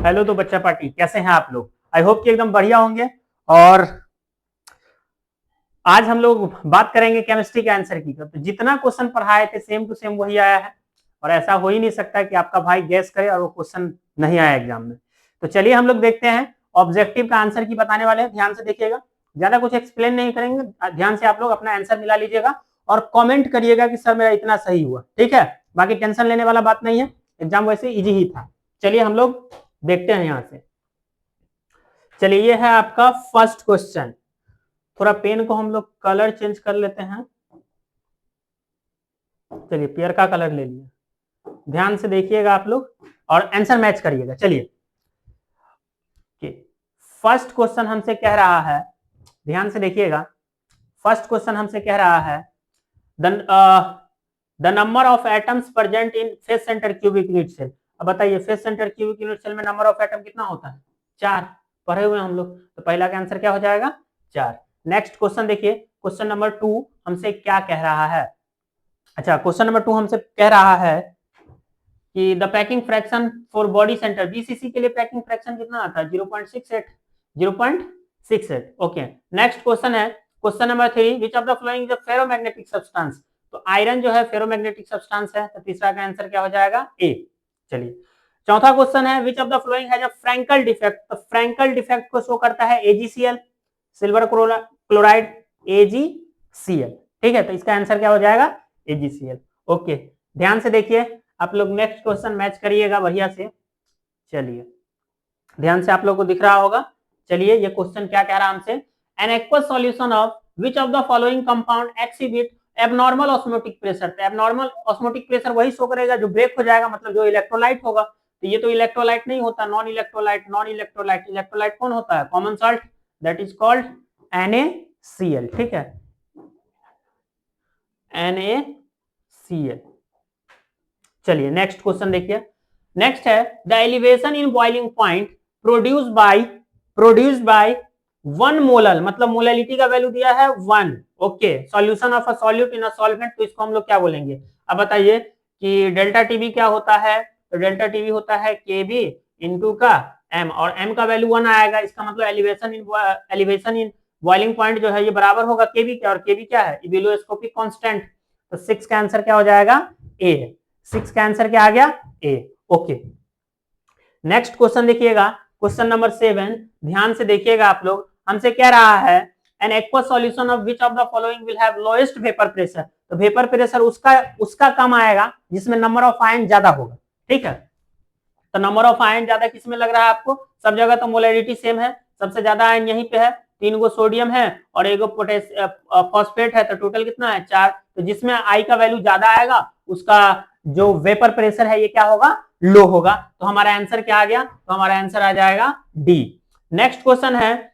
Hello तो बच्चा party, कैसे हैं आप लोग? आई होप कि एकदम बढ़िया होंगे। और आज हम लोग बात करेंगे केमिस्ट्री के आंसर की। तो जितना क्वेश्चन पढ़ाए थे सेम टू सेम वही आया है, और ऐसा हो ही नहीं सकता कि आपका भाई गैस करे और वो क्वेश्चन नहीं आया एग्जाम में। तो चलिए हम लोग देखते हैं। ऑब्जेक्टिव का आंसर की बताने वाले हैं, ध्यान से देखिएगा। ज्यादा कुछ एक्सप्लेन नहीं करेंगे, ध्यान से आप लोग अपना आंसर मिला लीजिएगा और कॉमेंट करिएगा कि सर मेरा इतना सही हुआ। ठीक है, बाकी टेंशन लेने वाला बात नहीं है, एग्जाम वैसे इजी ही था। चलिए हम लोग देखते हैं यहां से। चलिए ये है आपका फर्स्ट क्वेश्चन। थोड़ा पेन को हम लोग कलर चेंज कर लेते हैं। चलिए पेयर का कलर ले लिया, ध्यान से देखिएगा आप लोग और आंसर मैच करिएगा। चलिए फर्स्ट क्वेश्चन हमसे कह रहा है, ध्यान से देखिएगा। फर्स्ट क्वेश्चन हमसे कह रहा है the number of atoms present in face centre cubic unit cell. अब बताइए face centre cubic unit cell में नंबर ऑफ एटम कितना होता है? 4 पढ़े हुए हम लोग, तो पहला का आंसर क्या हो जाएगा? 4। नेक्स्ट क्वेश्चन देखिए, क्वेश्चन नंबर 2 हमसे क्या कह रहा है। अच्छा, क्वेश्चन नंबर 2 हमसे कह रहा है कि the packing fraction for body centre BCC के लिए पैकिंग फ्रैक्शन कितना आता है? 0.68। 0.68। ओके, नेक्स्ट क्वेश्चन है question number 3, which of the following is a ferromagnetic substance. तो आयरन जो है फेरोमैग्नेटिक सब्सटेंस है, तो तीसरा का आंसर क्या हो जाएगा? ए। चलिए चौथा क्वेश्चन है, which of the following has a Frenkel defect. तो फ्रैंकल डिफेक्ट को शो करता है एजीसीएल, सिल्वर क्लोराइड, एजीसीएल। ठीक है, तो इसका आंसर क्या हो जाएगा? एजीसीएल। ओके, ध्यान से देखिए आप लोग, नेक्स्ट क्वेश्चन मैच करिएगा बढ़िया से। चलिए ध्यान से आप लोग को दिख रहा होगा। चलिए ये क्वेश्चन क्या कह रहा है हमसे, an aqueous solution of which of the following compound exhibit abnormal osmotic pressure. तो एबनॉर्मल ऑस्मोटिक प्रेशर वही शो करेगा जो ब्रेक हो जाएगा, मतलब जो इलेक्ट्रोलाइट होगा। तो ये तो इलेक्ट्रोलाइट नहीं होता, non electrolyte. Non electrolyte, electrolyte कौन होता है? Common salt, that is called NaCl। ठीक है, NaCl। चलिए नेक्स्ट क्वेश्चन देखिए। नेक्स्ट है the elevation in boiling point produced by 1 molal, मतलब मोलैलिटी का वैल्यू दिया है 1। Okay, solution of a solute in a solvent, तो इसको हम लोग क्या बोलेंगे? अब बताइए कि डेल्टा टीबी क्या होता है? तो डेल्टा टीबी होता है केबी इनटू का एम, और एम का वैल्यू 1 आएगा। इसका मतलब एलिवेशन इन बॉइलिंग पॉइंट जो है ये बराबर होगा केबी के, और केबी क्या है? इवेलोस्कोपिक कांस्टेंट। तो 6 का आंसर क्या हो जाएगा? ए। 6 का आंसर क्या आ गया? ए। ओके, नेक्स्ट क्वेश्चन देखिएगा, क्वेश्चन नंबर 7। ध्यान से देखिएगा आप लोग, हमसे कह रहा है an aqueous solution of which of the following will have lowest vapour pressure. तो वेपर प्रेशर उसका कम आएगा जिसमें नंबर ऑफ आयन ज्यादा होगा। ठीक है, तो नंबर ऑफ आयन ज्यादा किसमें लग रहा है आपको? सब जगह तो मोलैलिटी सेम है, सबसे ज्यादा आयन यहीं पे है, 3 गो सोडियम है और 1 गो फॉस्फेट है, तो टोटल कितना है? 4। तो जिसमें आई का वैल्यू ज्यादा आएगा उसका जो वेपर प्रेशर है ये क्या होगा? लो होगा। तो हमारा आंसर क्या आ गया? तो हमारा आंसर आ जाएगा डी। नेक्स्ट क्वेश्चन है,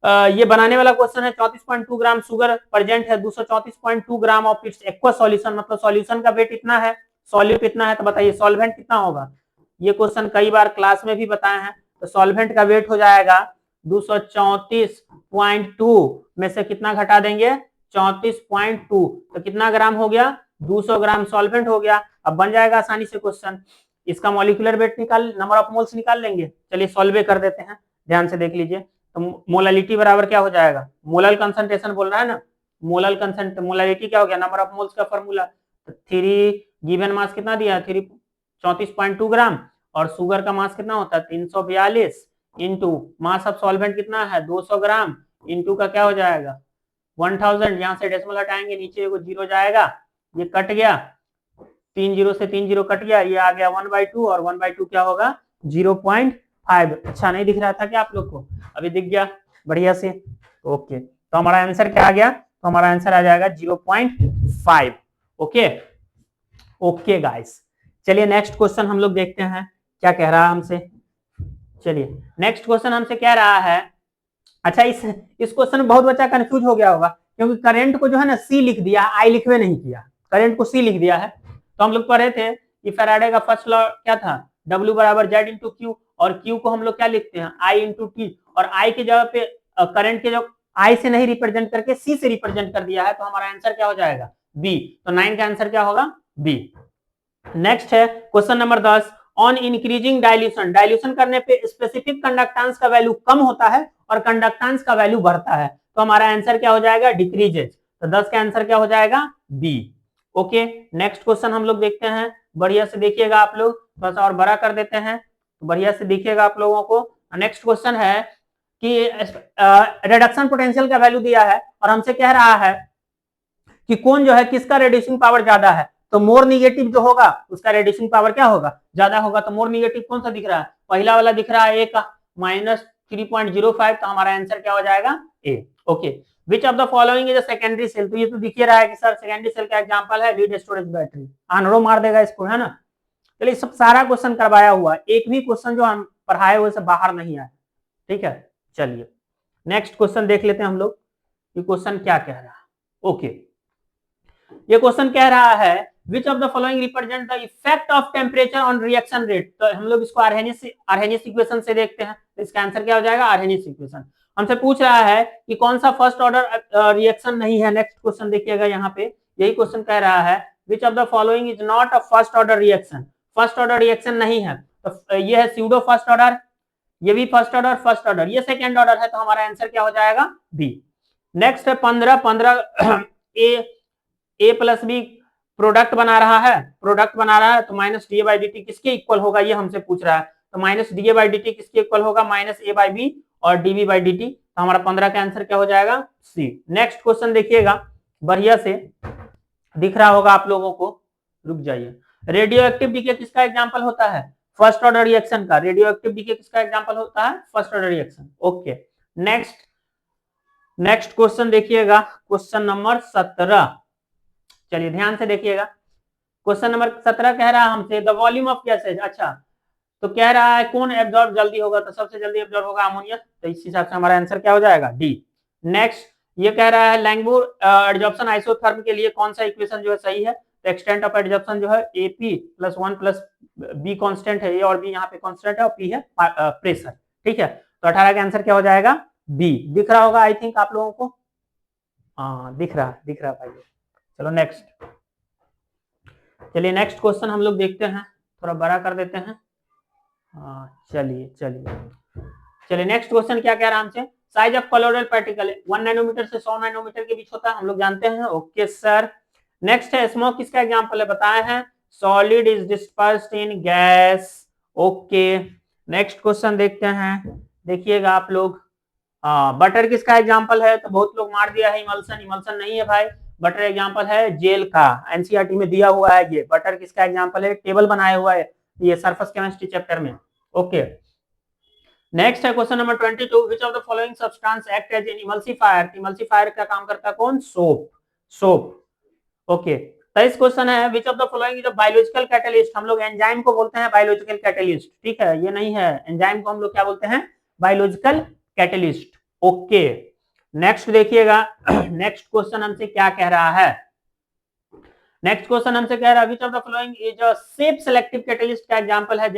ये बनाने वाला क्वेश्चन है, 34.2 ग्राम शुगर प्रेजेंट है 234.2 gram of its aqueous solution, मतलब सॉल्यूशन का वेट इतना है, सॉल्यूट इतना है, तो बताइए सॉल्वेंट कितना होगा? ये क्वेश्चन कई बार क्लास में भी बताए हैं। तो सॉल्वेंट का वेट हो जाएगा 234.2 में से कितना घटा देंगे? 34.2, तो कितना ग्राम हो गया? 200 ग्राम सॉल्वेंट हो गया। अब बन जाएगा आसानी से क्वेश्चन, इसका मॉलिक्यूलर वेट निकाल, नंबर ऑफ मोल्स निकाल लेंगे। चलिए सॉल्वे कर देते हैं, ध्यान से देख लीजिए। तो मोलालिटी बराबर क्या हो जाएगा? मोलल कंसंट्रेशन बोल रहा है ना, मोलल कंसंट, मोलालिटी क्या हो गया? नंबर ऑफ मोल्स का फॉर्मूला। तो 3 गिवन मास कितना दिया? 34.2 ग्राम, और शुगर का मास कितना होता है? 342 इंटू मास ऑफ सॉल्वेंट कितना है? 200 ग्राम, इंटू का क्या हो जाएगा? 1000। यहाँ से डेसिमल हटाएंगे, नीचे एगो जीरो जाएगा, ये कट गया, 3 जीरो से 3 जीरो कट गया, ये आ गया 1/2, और 1/2 क्या होगा? 0.5। अच्छा नहीं दिख रहा था क्या आप लोग को? अभी दिख गया बढ़िया से। ओके, तो हमारा आंसर क्या आ गया? तो हमारा आंसर आ जाएगा 0.5। ओके ओके गाइस, चलिए नेक्स्ट क्वेश्चन हम लोग देखते हैं क्या कह रहा है हमसे। चलिए नेक्स्ट क्वेश्चन हमसे कह रहा है, अच्छा इस क्वेश्चन में बहुत बच्चा कंफ्यूज हो गया होगा, क्योंकि करंट को जो है ना सी लिख दिया, आई लिखवे नहीं किया, करंट को सी लिख दिया है। तो हम लोग पढ़े थे कि फैराडे का फर्स्ट लॉ क्या था? W बराबर Z इंटू क्यू, और Q को हम लोग क्या लिखते हैं? I इंटू टी, और I के जगह पे करंट के जो I से नहीं रिप्रेजेंट करके C से रिप्रेजेंट कर दिया है, तो हमारा आंसर क्या हो जाएगा? B। तो 9 का आंसर क्या होगा? B। नेक्स्ट है question number 10, on increasing dilution, dilution करने पे स्पेसिफिक कंडक्टेंस का वैल्यू कम होता है और कंडक्टेंस का वैल्यू बढ़ता है, तो हमारा आंसर क्या हो जाएगा, डिक्रीजेज। तो 10 का आंसर क्या हो जाएगा, बी। ओके, नेक्स्ट क्वेश्चन हम लोग देखते हैं, बढ़िया से देखिएगा आप लोग, थोड़ा सा और बड़ा कर देते हैं, बढ़िया से देखिएगा आप लोगों को। नेक्स्ट क्वेश्चन है कि रिडक्शन पोटेंशियल का वैल्यू दिया है और हमसे कह रहा है कि कौन जो है किसका रेड्यूसिंग पावर ज्यादा है, तो मोर निगेटिव जो होगा उसका रेड्यूसिंग पावर क्या होगा, ज्यादा होगा। तो मोर निगेटिव कौन सा दिख रहा है, पहला वाला दिख रहा है ए का -3.05, तो हमारा आंसर क्या हो जाएगा, A. Okay, which of the following is a secondary cell, तो ये तो दिख ही रहा है कि सर सेकेंडरी सेल का एग्जांपल है लीड स्टोरेज बैटरी, आनरो मार देगा इसको, है ना। चलिए सब सारा क्वेश्चन करवाया हुआ, एक भी क्वेश्चन जो हम पढ़ाए हुए से बाहर नहीं आया, ठीक है। चलिए नेक्स्ट क्वेश्चन देख लेते हैं हम लोग, ये क्वेश्चन क्या कह रहा है। ओके, ये क्वेश्चन कह रहा है which of the following represent the effect of temperature on reaction rate, तो हम लोग इसको आर्हेनियस इक्वेशन से देखते हैं, तो इसका आंसर क्या हो जाएगा, आर्हेनियस इक्वेशन। हमसे पूछ रहा है कि कौन सा फर्स्ट ऑर्डर रिएक्शन नहीं है, नेक्स्ट क्वेश्चन देखिएगा यहाँ पे, यही क्वेश्चन कह रहा है which of the following is not a first order reaction, first order reaction नहीं है, तो ये है स्यूडो फर्स्ट ऑर्डर, ये भी फर्स्ट ऑर्डर, ये सेकेंड ऑर्डर है, तो हमारा आंसर क्या हो जाएगा, बी। नेक्स्ट है 15 ए प्लस बी प्रोडक्ट बना रहा है, तो minus D A by D T किसके इक्वल होगा, ये हमसे पूछ रहा है, तो minus D A by D T किसके इक्वल होगा, माइनस ए बाई बी और D B by D T, तो हमारा 15 का आंसर क्या हो जाएगा, सी। नेक्स्ट क्वेश्चन देखिएगा, बढ़िया से दिख रहा होगा आप लोगों को, रुक जाइए। रेडियो एक्टिव डीके किसका एग्जाम्पल होता है, फर्स्ट ऑर्डर रिएक्शन का, रेडियो एक्टिव डीके किसका एग्जाम्पल होता है, first order reaction. Okay, next question देखिएगा, क्वेश्चन नंबर 17, चलिए ध्यान से देखिएगा। क्वेश्चन नंबर 17 कह रहा है हमसे द वॉल्यूम ऑफ गैसेज, अच्छा तो कह रहा है कौन एब्जॉर्ब जल्दी होगा, तो सबसे जल्दी एब्जॉर्ब होगा अमोनिया, तो इस हिसाब से हमारा आंसर क्या हो जाएगा, डी। नेक्स्ट ये कह रहा है लैंगमुर एडजॉर्प्शन आइसोथर्म के लिए कौन सा इक्वेशन जो है सही है, तो एक्सटेंट ऑफ एडजॉर्प्शन जो है AP plus 1 plus be constant है, ए और बी यहाँ पे कांस्टेंट है और पी है प्रेशर, ठीक है। तो 18 का आंसर क्या हो जाएगा, बी। दिख रहा होगा आई थिंक आप लोगों को, हाँ दिख रहा भाई। चलो नेक्स्ट, चलिए नेक्स्ट क्वेश्चन हम लोग देखते हैं, थोड़ा बड़ा कर देते हैं, हाँ चलिए नेक्स्ट क्वेश्चन क्या कह रहा है हमसे, size of colloidal particle 1 nanometre से 100 नैनोमीटर के बीच होता है, हम लोग जानते हैं। ओके सर, नेक्स्ट है स्मोक किसका एग्जांपल है, बताए हैं solid is dispersed in gas. Okay, next question देखते हैं, देखिएगा आप लोग, बटर किसका एग्जांपल है, तो बहुत लोग मार दिया है इमल्सन नहीं है भाई, बटर एग्जांपल है जेल का, एनसीईआरटी में दिया हुआ है, ये बटर किसका एग्जांपल है, टेबल बनाया हुआ है ये सरफेस केमिस्ट्री चैप्टर में। ओके, नेक्स्ट है question number 22, which of the following substance act as an emulsifier, emulsifier का काम करता है कौन, सोप। ओके, 23 क्वेश्चन है which of the following is a biological catalyst, हम लोग एंजाइम को बोलते हैं बायोलॉजिकल कैटलिस्ट, ठीक है, ये नहीं है, एंजाइम को हम लोग क्या बोलते हैं, बायोलॉजिकल कैटलिस्ट। ओके, नेक्स्ट देखिएगा, नेक्स्ट क्वेश्चन हमसे क्या कह रहा है, नेक्स्ट क्वेश्चन हमसे कह रहा है which of the following is a safe selective catalyst का एग्जांपल है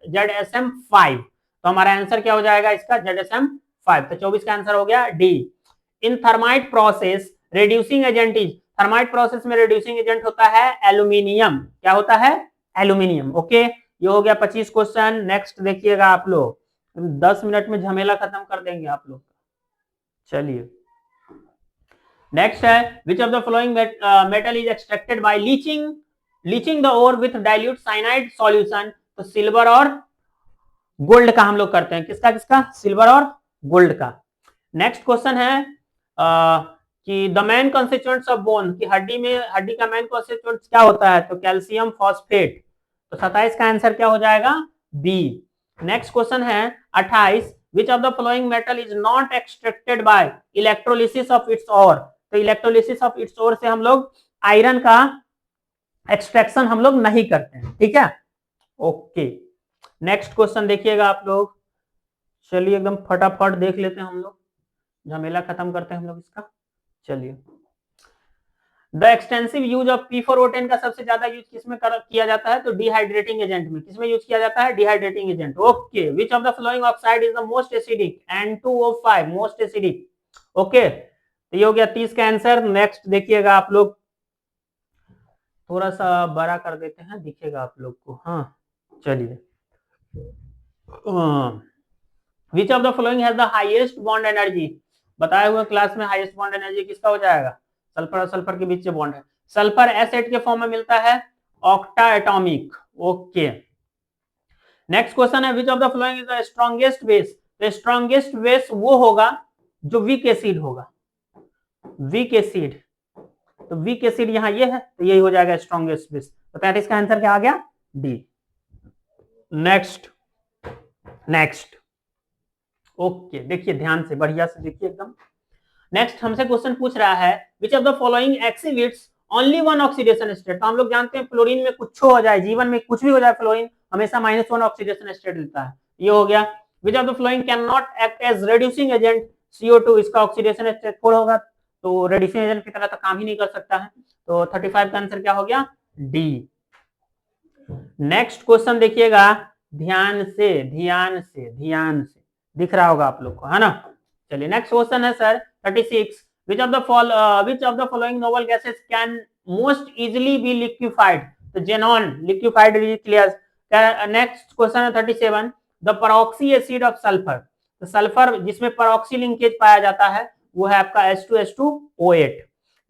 ZSM5, तो हमारा आंसर क्या हो जाएगा इसका, ZSM5, तो 24 का आंसर हो गया D. In thermite process reducing agent is, thermite process में रेड्यूसिंग एजेंट होता है एल्यूमिनियम, क्या होता है, एल्यूमिनियम। ओके, ये हो गया 25 क्वेश्चन। नेक्स्ट देखिएगा आप लोग, 10 मिनट में झमेला खत्म कर देंगे आप लोग। चलिए नेक्स्ट है which of the following metal is extracted by leaching the ore with dilute cyanide solution, तो सिल्वर और गोल्ड का हम लोग करते हैं, किसका सिल्वर और गोल्ड का। नेक्स्ट क्वेश्चन है कि the main constituents of bone, कि हड्डी का मेन कॉन्स्टिट्यूएंट क्या होता है, तो कैल्शियम फॉस्फेट, तो 27 का आंसर क्या हो जाएगा, बी। नेक्स्ट क्वेश्चन है 28, which of the following metal is not extracted by electrolysis of its ore, तो इलेक्ट्रोलिसिस ऑफ इट्स ओर से हम लोग आयरन का एक्सट्रैक्शन हम लोग नहीं करते हैं, ठीक है। ओके, नेक्स्ट क्वेश्चन देखिएगा आप लोग, चलिए एकदम फटाफट देख लेते हैं हम लोग, झमेला खत्म करते हैं हम लोग इसका। चलिए, the extensive use of P4O10 का सबसे ज्यादा यूज किसमें किया जाता है, तो डिहाइड्रेटिंग एजेंट में, किसमें यूज किया जाता है, dehydrating agent. Okay, which of the following oxide is the most acidic, N2O5 most acidic. Okay, तो ये हो गया 30 का आंसर। नेक्स्ट देखिएगा आप लोग, थोड़ा सा बड़ा कर देते हैं, दिखेगा आप लोग को, हाँ चलिए, विच of the following has the highest bond energy, बताए हुए क्लास में हाईएस्ट बॉन्ड एनर्जी किसका हो जाएगा, सल्फर और सल्फर के बीच से बॉन्ड है, सल्फर एसिड के फॉर्म में मिलता है octa atomic. Okay, next question है which of the following is the strongest base, तो स्ट्रॉन्गेस्ट बेस वो होगा जो वीक एसिड होगा, वीक एसिड, तो वीक एसिड यहां ये है, तो यही हो जाएगा स्ट्रॉन्गेस्ट बेस, तो 33 का आंसर क्या आ गया, डी। नेक्स्ट नेक्स्ट, ओके देखिए ध्यान से, बढ़िया से देखिए एकदम। नेक्स्ट हमसे क्वेश्चन पूछ रहा है which of the following exhibits only one oxidation state, तो हम लोग जानते हैं फ्लोरीन में कुछ हो जाए, जीवन में कुछ भी हो जाए, फ्लोरीन हमेशा -1 ऑक्सीडेशन स्टेट लेता है, ये हो गया। Which of the following can not act as reducing agent, CO2, इसका ऑक्सीडेशन स्टेट 4 होगा, तो रेड्यूसिंग एजेंट की तरह तो काम ही नहीं कर सकता है, तो 35 का आंसर क्या हो गया, डी। नेक्स्ट क्वेश्चन देखिएगा ध्यान से, ध्यान से, ध्यान से, दिख रहा होगा आप लोग को, है ना। चलिए नेक्स्ट क्वेश्चन है sir 36, which of the following noble gases can most easily be liquefied, तो xenon liquefied clears। Next question है 37, the peroxy acid of sulfur, तो सल्फर जिसमें पेरोक्सी लिंकेज पाया जाता है वो है आपका H2SO8।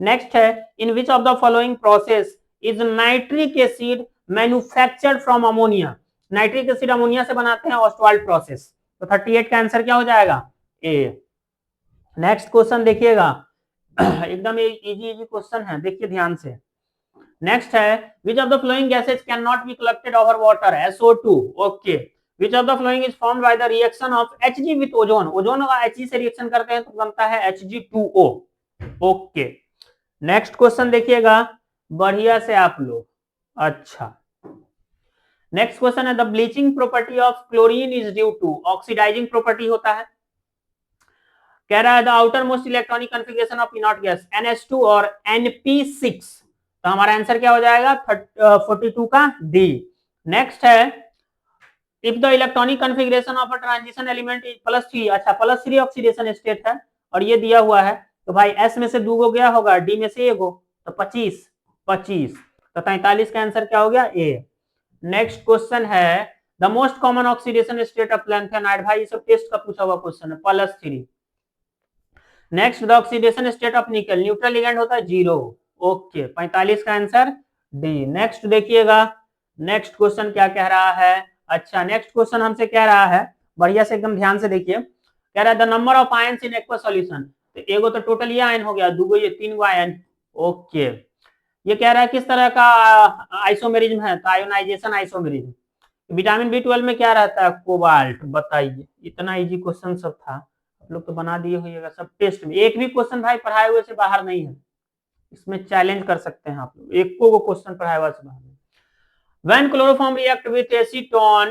नेक्स्ट है in which of the following process is nitric acid manufactured from ammonia, nitric acid ammonia से बनाते हैं, ऑस्टवाल्ड प्रोसेस, तो 38 का आंसर क्या हो जाएगा, ए। नेक्स्ट क्वेश्चन देखिएगा एकदम इजी इजी क्वेश्चन है, देखिए ध्यान से। नेक्स्ट है which of the flowing gases can not be collected over water, SO2। Okay, which of the following is formed by the reaction of Hg with ozone, ozone का Hg से reaction करते हैं तो बनता है Hg2O। ओके, नेक्स्ट क्वेश्चन देखिएगा बढ़िया से आप लोग। अच्छा, नेक्स्ट क्वेश्चन है the bleaching property of chlorine is due to, oxidising property होता है। कह रहा है the outermost electronic configuration of inert gas NH2 और NP6, तो हमारा आंसर क्या हो जाएगा 42 का डी। नेक्स्ट है if the electronic configuration of a transition element is +3, अच्छा +3 ऑक्सीडेशन स्टेट है और ये दिया हुआ है, तो भाई S में से 2 गो गया होगा, D में से 1 गो, तो 25 25, तो 43 का आंसर क्या हो गया, ए। नेक्स्ट क्वेश्चन है the most common oxidation state of lanthanide, भाई ये सब टेस्ट का पूछा हुआ क्वेश्चन है, +3। Next the oxidation state of निकल, न्यूट्रल लिगेंड होता है 0। ओके, 45 का आंसर डी। नेक्स्ट देखिएगा नेक्स्ट क्वेश्चन क्या कह रहा है। अच्छा, नेक्स्ट क्वेश्चन हमसे कह रहा है, बढ़िया से एकदम ध्यान से देखिए, कह रहा है the number of ions in aqua solution, तो एगो तो टोटल ये आयन हो गया, दूगो ये 3 गो आयन। ओके, ये कह रहा है किस तरह का आइसोमेरिज्म है, तो आयोनाइजेशन आइसोमेरिज्म। विटामिन B12 में क्या रहता है, कोबाल्ट, बताइए। इतना इजी क्वेश्चन सब था, आप लोग तो बना दिए होइएगा सब टेस्ट में, एक भी क्वेश्चन भाई पढ़ाए हुए से बाहर नहीं है, इसमें चैलेंज कर सकते हैं आप लोग, एक को क्वेश्चन पढ़ाया हुआ से बाहर नहीं। When chloroform react with acetone,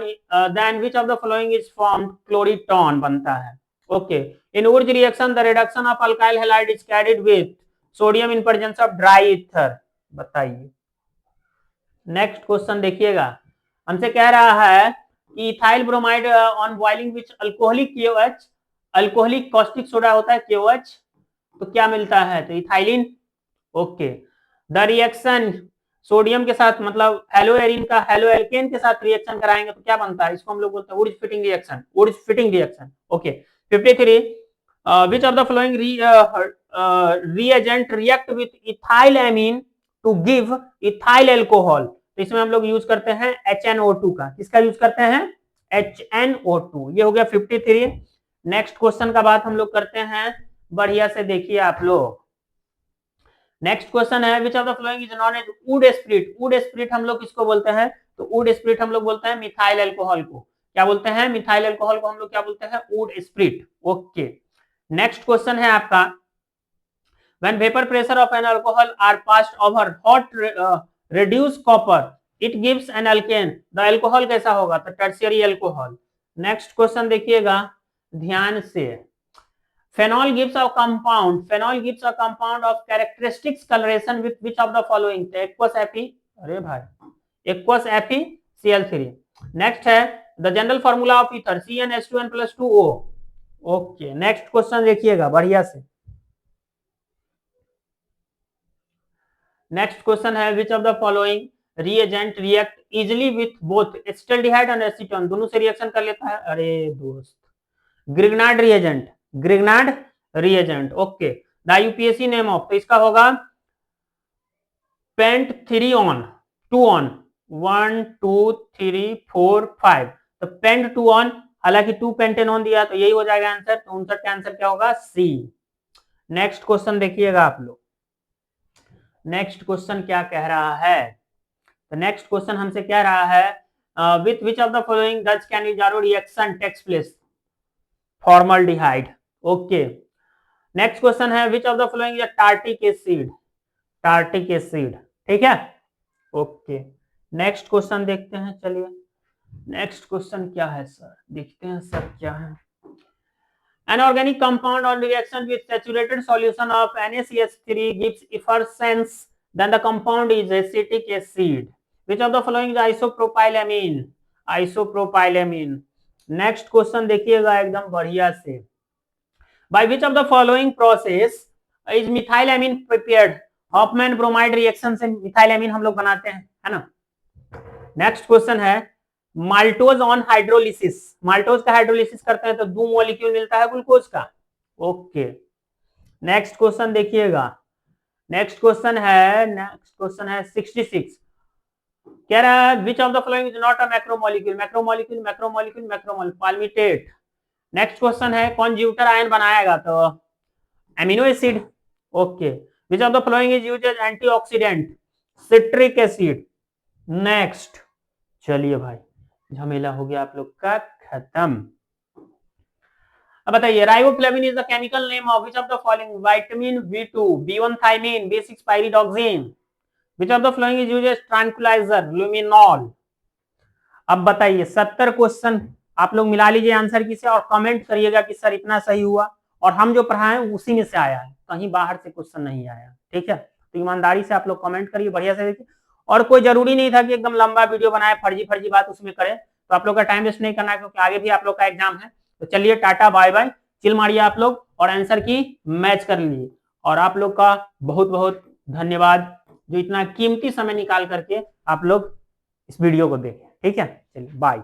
then which of the following is formed, क्लोरीटोन बनता है। Okay, in Wurtz reaction the reduction of alkyl halide is carried with sodium in presence of dry ether, बताइए। Next question देखिएगा, हमसे कह रहा है कि ethyl bromide on boiling which alcoholic KOH, alcoholic caustic soda होता है KOH, तो क्या मिलता है, तो ethylene. Okay, the reaction sodium के साथ मतलब हेलोएरिन का हेलोएल्केन के साथ रिएक्शन कराएंगे तो क्या बनता है, इसको हम लोग बोलते हैं Wurtz Fittig reaction, Wurtz Fittig reaction. Okay, 53 which of the following reagent react with ethyl amine to give ethyl alcohol, तो इसमें हम लोग यूज करते हैं HNO2 का, किसका यूज करते हैं, HNO2। ये हो गया 53। नेक्स्ट क्वेश्चन का बात हम लोग करते हैं, बढ़िया से देखिए आप लोग। नेक्स्ट क्वेश्चन है which of the following is known as wood spirit, wood spirit हम लोग किसको बोलते हैं, तो वुड स्पिरिट हम लोग बोलते हैं मिथाइल अल्कोहल को, क्या बोलते हैं, मिथाइल अल्कोहल को हम लोग क्या बोलते हैं, would spirit. Okay, next question है आपका when vapor pressure of an alcohol are passed over hot reduced copper it gives an alkane, the alcohol कैसा होगा, तो tertiary alcohol। नेक्स्ट क्वेश्चन देखिएगा ध्यान से, phenol gives a compound, phenol gives a compound of characteristics coloration with which of the following, aqueous Fe, अरे भाई aqueous FeCl3। Next है the general formula of ether CnH2n + 2O। Okay, next question देखिएगा बढ़िया से। Next question है which of the following reagent react easily with both acetaldehyde and acetone, दोनों से reaction कर लेता है। अरे दोस्त, Grignard reagent, Grignard reagent, okay. The IUPAC name of, तो इसका होगा पेंट 3 ऑन 2 ऑन 1 2 3 4 5, तो पेंट 2 ऑन, हालांकि 2 पेंटेनॉन दिया तो यही हो जाएगा आंसर, तो 59 का आंसर क्या होगा? सी। नेक्स्ट क्वेश्चन देखिएगा आप लोग, नेक्स्ट क्वेश्चन क्या कह रहा है? तो नेक्स्ट क्वेश्चन हमसे कह रहा है with which of the following does Cannizzaro reaction takes place? Formaldehyde, okay. Next question है which of the following is tartaric acid? Tartaric acid, ठीक है, ओके। नेक्स्ट क्वेश्चन देखते हैं, चलिए नेक्स्ट क्वेश्चन क्या है सर, देखते हैं सर क्या है। An organic compound on reaction with saturated solution of NaCH3 gives effervescence, then the compound is acetic acid. Which of the following is isopropylamine? Isopropylamine. Next question देखिएगा एकदम बढ़िया से। By which of the following process is methylamine prepared? Hoffmann bromide reaction से मिथाइलएमीन हम लोग बनाते हैं, है ना। नेक्स्ट क्वेश्चन है माल्टोज ऑन हाइड्रोलिसिस, माल्टोज का हाइड्रोलिसिस करते हैं तो 2 मॉलिक्यूल मिलता है ग्लूकोज का, ओके। नेक्स्ट क्वेश्चन देखिएगा, नेक्स्ट क्वेश्चन है 66, कह रहा है which of the following is not a macromolecule? Macromolecule macromolecule macromolecule, palmitate. Next question है कॉन्ज्यूटर आयन बनाएगा तो amino acid, okay. Which of the following is used as antioxidant? Citric acid. Next, चलिए भाई झमेला हो गया आप लोग का खत्म। अब बताइए riboflavin is the chemical name of which of the following? Vitamin B2, B1 thiamine, B6 pyridoxine. Which of the following is used as tranquilliser? Luminol. अब बताइए 70 क्वेश्चन आप लोग मिला लीजिए आंसर की से और कमेंट करिएगा कि सर इतना सही हुआ, और हम जो पढ़ाए उसी में से आया है, कहीं बाहर से क्वेश्चन नहीं आया, ठीक है। तो ईमानदारी से आप लोग कमेंट करिए, बढ़िया से देखिए, और कोई जरूरी नहीं था कि एकदम लंबा वीडियो बनाए, फर्जी फर्जी बात उसमें करें, तो आप लोग का टाइम वेस्ट नहीं करना है क्योंकि आगे भी आप लोग का एग्जाम है। तो चलिए टाटा बाय बाय, चिल मारिए आप लोग और आंसर की मैच कर लीजिए, और आप लोग का बहुत बहुत धन्यवाद जो इतना कीमती समय निकाल करके आप लोग इस वीडियो को देखें, ठीक है। चलिए बाय।